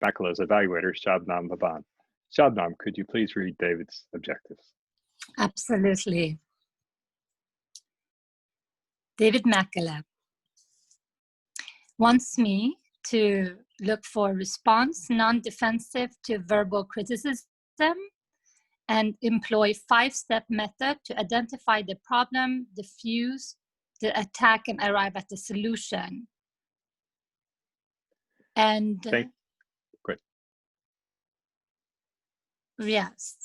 Makela's evaluator, Shabnam Baban. Shabnam, could you please read David's objectives? Absolutely. David Makela wants me to look for response, non-defensive to verbal criticism, and employ 5-step method to identify the problem, diffuse the attack, and arrive at the solution. And Great. Yes.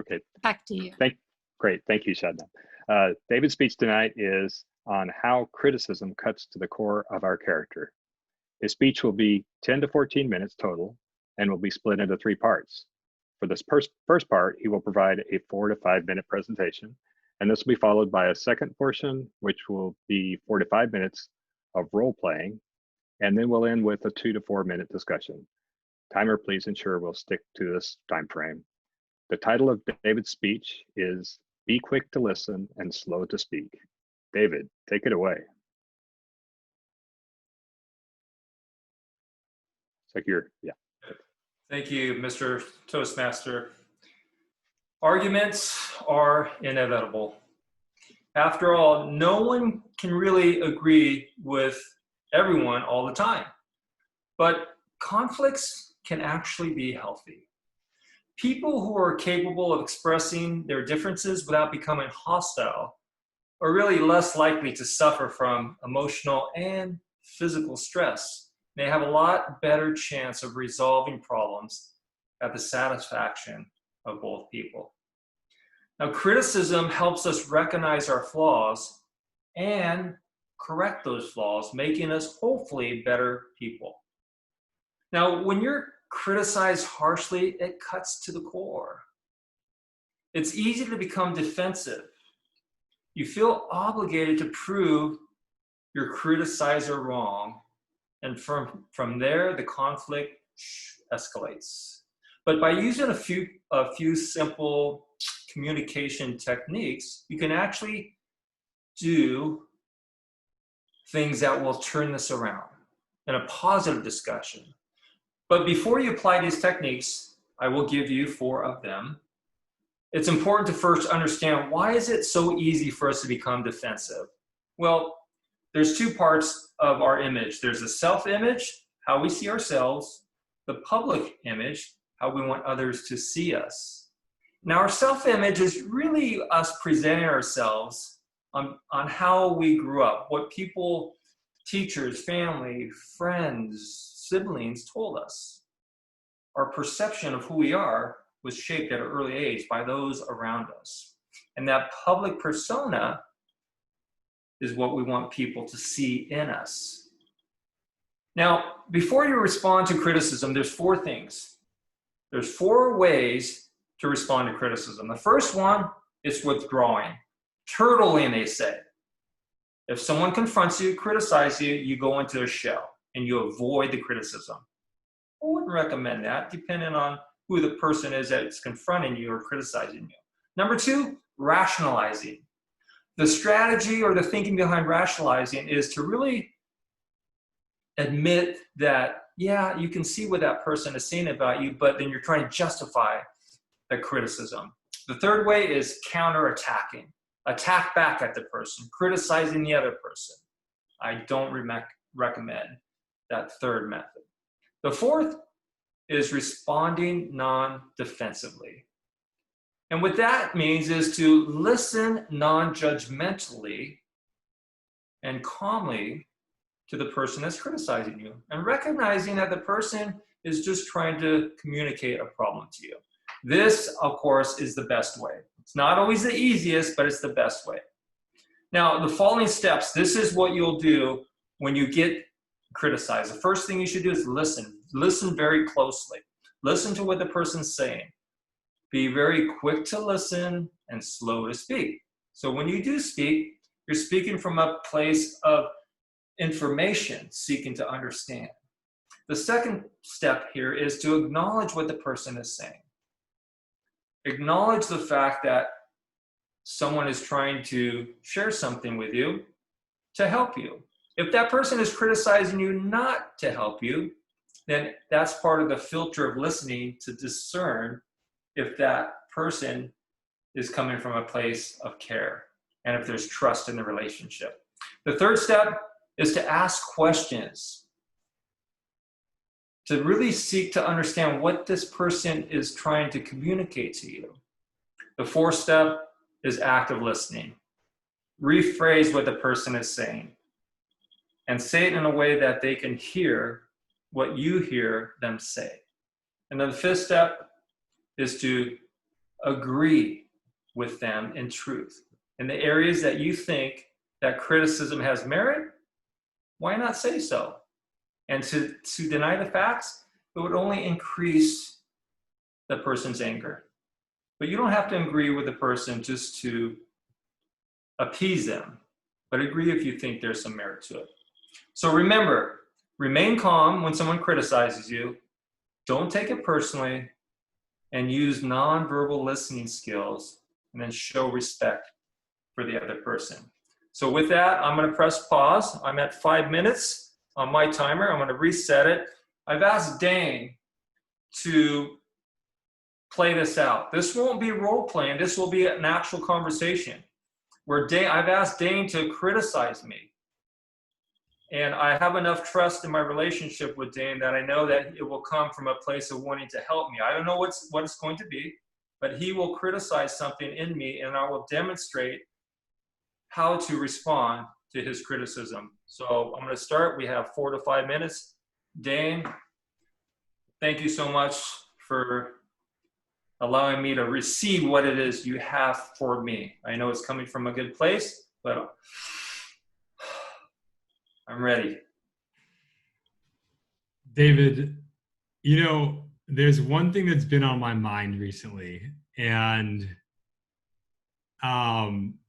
Okay. Back to you. Great. Thank you, Shabnam. David's speech tonight is on how criticism cuts to the core of our character. His speech will be 10 to 14 minutes total and will be split into 3 parts. For this first part, he will provide a 4 to 5 minute presentation, and this will be followed by a second portion, which will be 4 to 5 minutes of role playing, and then we'll end with a 2 to 4 minute discussion. Timer, please ensure we'll stick to this time frame. The title of David's speech is Be Quick to Listen and Slow to Speak. David, take it away. It's like yeah. Thank you, Mr. Toastmaster. Arguments are inevitable. After all, no one can really agree with everyone all the time, but conflicts can actually be healthy. People who are capable of expressing their differences without becoming hostile are really less likely to suffer from emotional and physical stress. They have a lot better chance of resolving problems at the satisfaction of both people. Now, criticism helps us recognize our flaws and correct those flaws, making us hopefully better people. Now, when you're criticized harshly, it cuts to the core. It's easy to become defensive. You feel obligated to prove your criticizer wrong, and from there, the conflict escalates. But by using a few simple communication techniques, you can actually do things that will turn this around in a positive discussion. But before you apply these techniques, I will give you 4 of them. It's important to first understand, why is it so easy for us to become defensive? Well, there's 2 parts of our image. There's the self-image, how we see ourselves, the public image, how we want others to see us. Now, our self-image is really us presenting ourselves on how we grew up, what people, teachers, family, friends, siblings told us. Our perception of who we are was shaped at an early age by those around us. And that public persona is what we want people to see in us. Now, before you respond to criticism, there's 4 things. There's 4 ways to respond to criticism. The first one is withdrawing. Turtling, they say. If someone confronts you, criticizes you, you go into a shell and you avoid the criticism. I wouldn't recommend that, depending on who the person is that's confronting you or criticizing you. Number 2, rationalizing. The strategy or the thinking behind rationalizing is to really admit that, yeah, you can see what that person is saying about you, but then you're trying to justify the criticism. The third way is counterattacking. Attack back at the person, criticizing the other person. I don't recommend that third method. The fourth is responding non-defensively. And what that means is to listen non-judgmentally and calmly to the person that's criticizing you, and recognizing that the person is just trying to communicate a problem to you. This, of course, is the best way. It's not always the easiest, but it's the best way. Now, the following steps, this is what you'll do when you get criticized. The first thing you should do is listen. Listen very closely. Listen to what the person's saying. Be very quick to listen and slow to speak. So when you do speak, you're speaking from a place of information, seeking to understand. The second step here is to acknowledge what the person is saying. Acknowledge the fact that someone is trying to share something with you to help you. If that person is criticizing you not to help you, then that's part of the filter of listening to discern if that person is coming from a place of care and if there's trust in the relationship. The third step is to ask questions, to really seek to understand what this person is trying to communicate to you. The fourth step is active listening. Rephrase what the person is saying and say it in a way that they can hear what you hear them say. And then the fifth step is to agree with them in truth. In the areas that you think that criticism has merit, why not say so? And to deny the facts, it would only increase the person's anger. But you don't have to agree with the person just to appease them, but agree if you think there's some merit to it. So remember, remain calm when someone criticizes you. Don't take it personally, and use nonverbal listening skills, and then show respect for the other person. So with that, I'm going to press pause. I'm at 5 minutes on my timer. I'm going to reset it. I've asked Dane to play this out. This won't be role playing. This will be an actual conversation where I've asked Dane to criticize me. And I have enough trust in my relationship with Dane that I know that it will come from a place of wanting to help me. I don't know what it's going to be, but he will criticize something in me, and I will demonstrate how to respond to his criticism. So I'm going to start. We have 4 to 5 minutes. Dane, thank you so much for allowing me to receive what it is you have for me. I know it's coming from a good place, but I'm ready. David, there's one thing that's been on my mind recently, and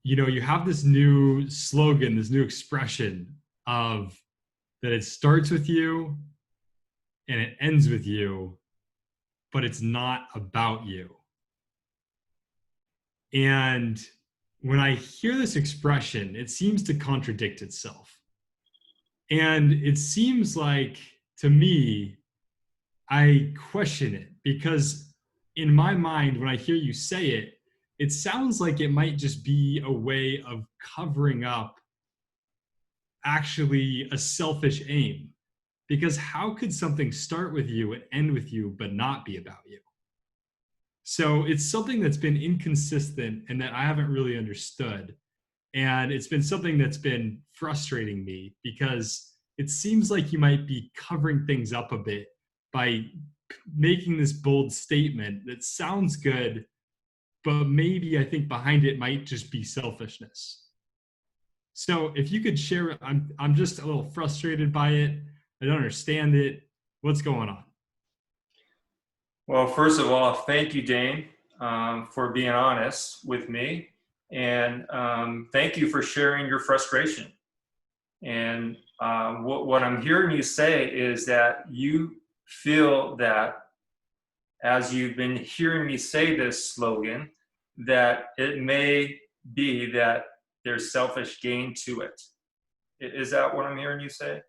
you have this new slogan, this new expression of that it starts with you and it ends with you, but it's not about you. And when I hear this expression, it seems to contradict itself. And it seems like, to me, I question it, because in my mind, when I hear you say it, it sounds like it might just be a way of covering up actually a selfish aim. Because how could something start with you and end with you but not be about you? So it's something that's been inconsistent and that I haven't really understood. And it's been something that's been frustrating me, because it seems like you might be covering things up a bit by making this bold statement that sounds good, but maybe I think behind it might just be selfishness. So if you could share, I'm just a little frustrated by it. I don't understand it. What's going on? Well, first of all, thank you, Dane, for being honest with me. And thank you for sharing your frustration. And what I'm hearing you say is that you feel that, as you've been hearing me say this slogan, that it may be that there's selfish gain to it. Is that what I'm hearing you say?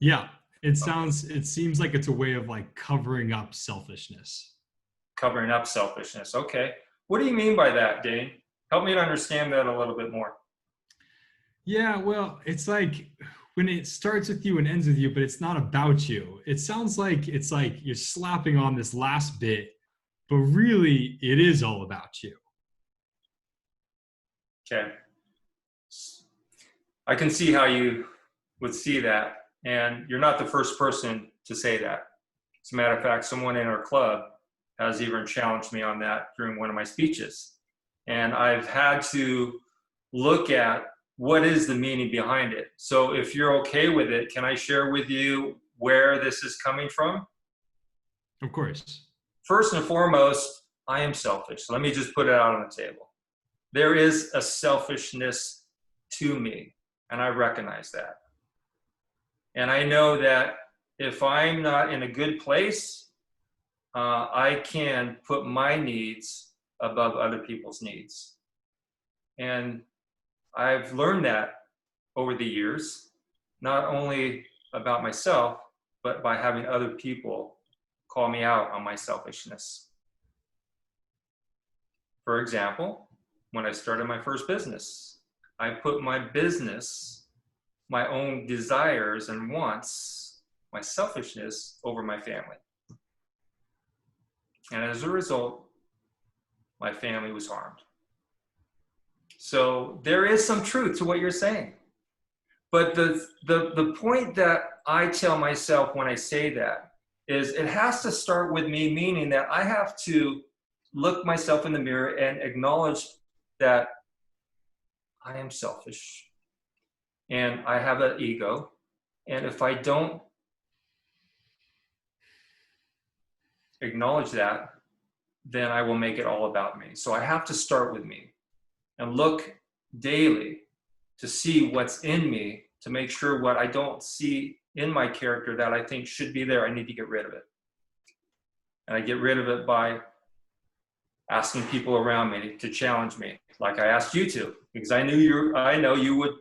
Yeah, it seems like it's a way of like covering up selfishness. Covering up selfishness. Okay. What do you mean by that, Dane? Help me to understand that a little bit more. Yeah, well, it's like when it starts with you and ends with you, but it's not about you. It sounds like it's like you're slapping on this last bit, but really it is all about you. Okay. I can see how you would see that. And you're not the first person to say that. As a matter of fact, someone in our club has even challenged me on that during one of my speeches. And I've had to look at what is the meaning behind it. So if you're okay with it, can I share with you where this is coming from? Of course. First and foremost, I am selfish. So let me just put it out on the table. There is a selfishness to me, and I recognize that. And I know that if I'm not in a good place, I can put my needs above other people's needs. And I've learned that over the years, not only about myself, but by having other people call me out on my selfishness. For example, when I started my first business, I put my business, my own desires and wants, my selfishness over my family. And as a result, my family was harmed. So there is some truth to what you're saying. But the point that I tell myself when I say that is it has to start with me, meaning that I have to look myself in the mirror and acknowledge that I am selfish and I have an ego. And if I don't acknowledge that, then I will make it all about me. So I have to start with me and look daily to see what's in me, to make sure what I don't see in my character that I think should be there, I need to get rid of it. And I get rid of it by asking people around me to challenge me, like I asked you to, because I know you would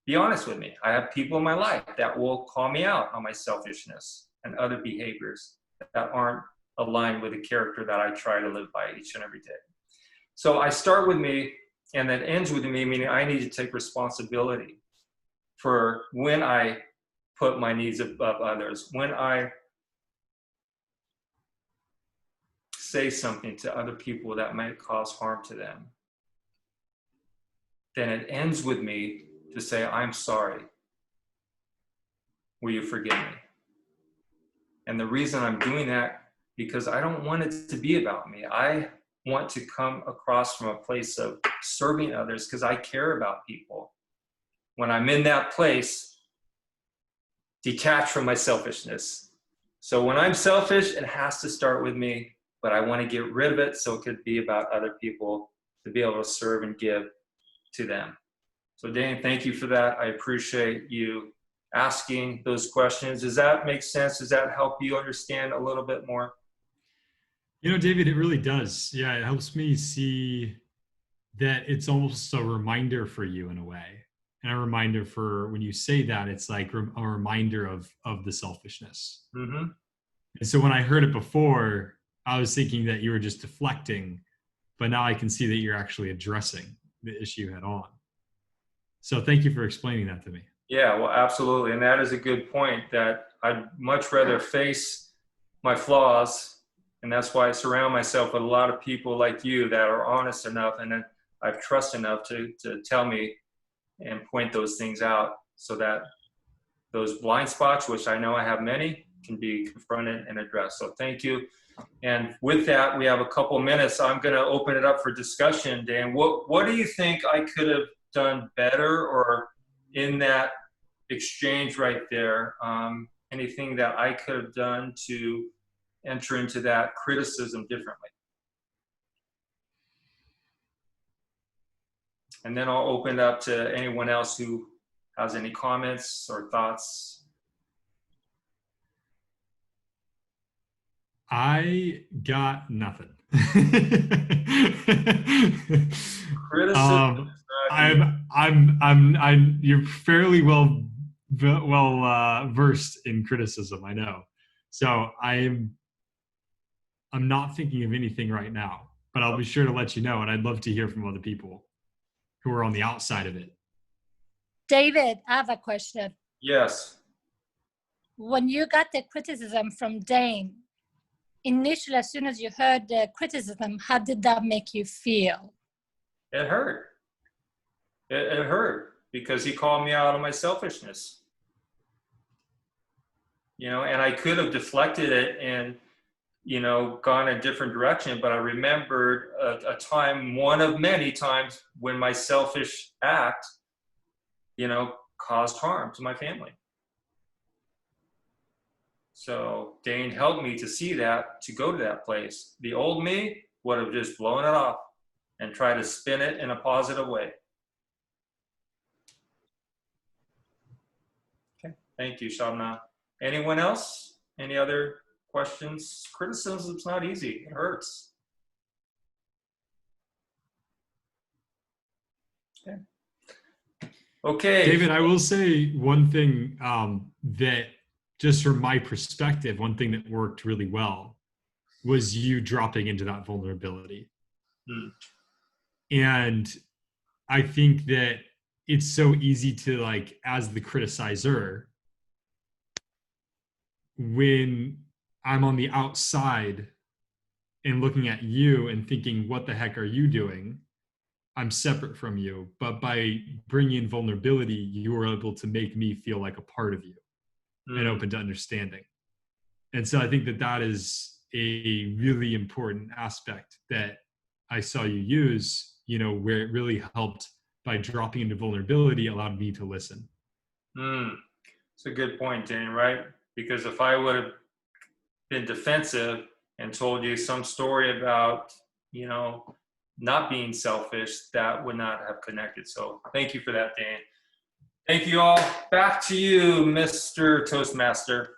be honest with me. I have people in my life that will call me out on my selfishness and other behaviors that aren't aligned with the character that I try to live by each and every day. So I start with me, and that ends with me, meaning I need to take responsibility for when I put my needs above others, when I say something to other people that might cause harm to them. Then it ends with me to say, I'm sorry. Will you forgive me? And the reason I'm doing that, because I don't want it to be about me. I want to come across from a place of serving others because I care about people. When I'm in that place, detached from my selfishness. So when I'm selfish, it has to start with me, but I want to get rid of it so it could be about other people, to be able to serve and give to them. So Dane, thank you for that. I appreciate you asking those questions. Does that make sense? Does that help you understand a little bit more? You know, David, it really does. Yeah, it helps me see that it's almost a reminder for you in a way. And a reminder for when you say that, it's like a reminder of the selfishness. Mm-hmm. And so when I heard it before, I was thinking that you were just deflecting, but now I can see that you're actually addressing the issue head on. So thank you for explaining that to me. Yeah, well, absolutely. And that is a good point, that I'd much rather face my flaws. And that's why I surround myself with a lot of people like you that are honest enough and that I've trust enough to tell me and point those things out so that those blind spots, which I know I have many, can be confronted and addressed. So thank you. And with that, we have a couple minutes. I'm going to open it up for discussion. Dan, what do you think I could have done better, or in that exchange right there, anything that I could have done to enter into that criticism differently? And then I'll open it up to anyone else who has any comments or thoughts. I got nothing. Criticism you're fairly well versed in criticism, I know. So I'm not thinking of anything right now, but I'll be sure to let you know. And I'd love to hear from other people who are on the outside of it. David, I have a question. Yes. When you got the criticism from Dane, initially, as soon as you heard the criticism, how did that make you feel? It hurt. It hurt because he called me out on my selfishness. You know, and I could have deflected it and, you know, gone a different direction, but I remembered a time, one of many times, when my selfish act, you know, caused harm to my family. So Dane helped me to see that, to go to that place. The old me would have just blown it off and tried to spin it in a positive way. Okay, thank you, Shabna. Anyone else? Any other questions? Criticism's not easy, it hurts. Okay. David, I will say one thing that just from my perspective, one thing that worked really well was you dropping into that vulnerability. Mm. And I think that it's so easy to, like, as the criticizer, when I'm on the outside and looking at you and thinking, what the heck are you doing? I'm separate from you. But by bringing in vulnerability, you were able to make me feel like a part of you and open to understanding. And so I think that that is a really important aspect that I saw you use, you know, where it really helped by dropping into vulnerability, allowed me to listen. It's a good point, Danny, right? Because if I would have been defensive and told you some story about, you know, not being selfish, that would not have connected. So thank you for that, Dan. Thank you all. Back to you, Mr. Toastmaster.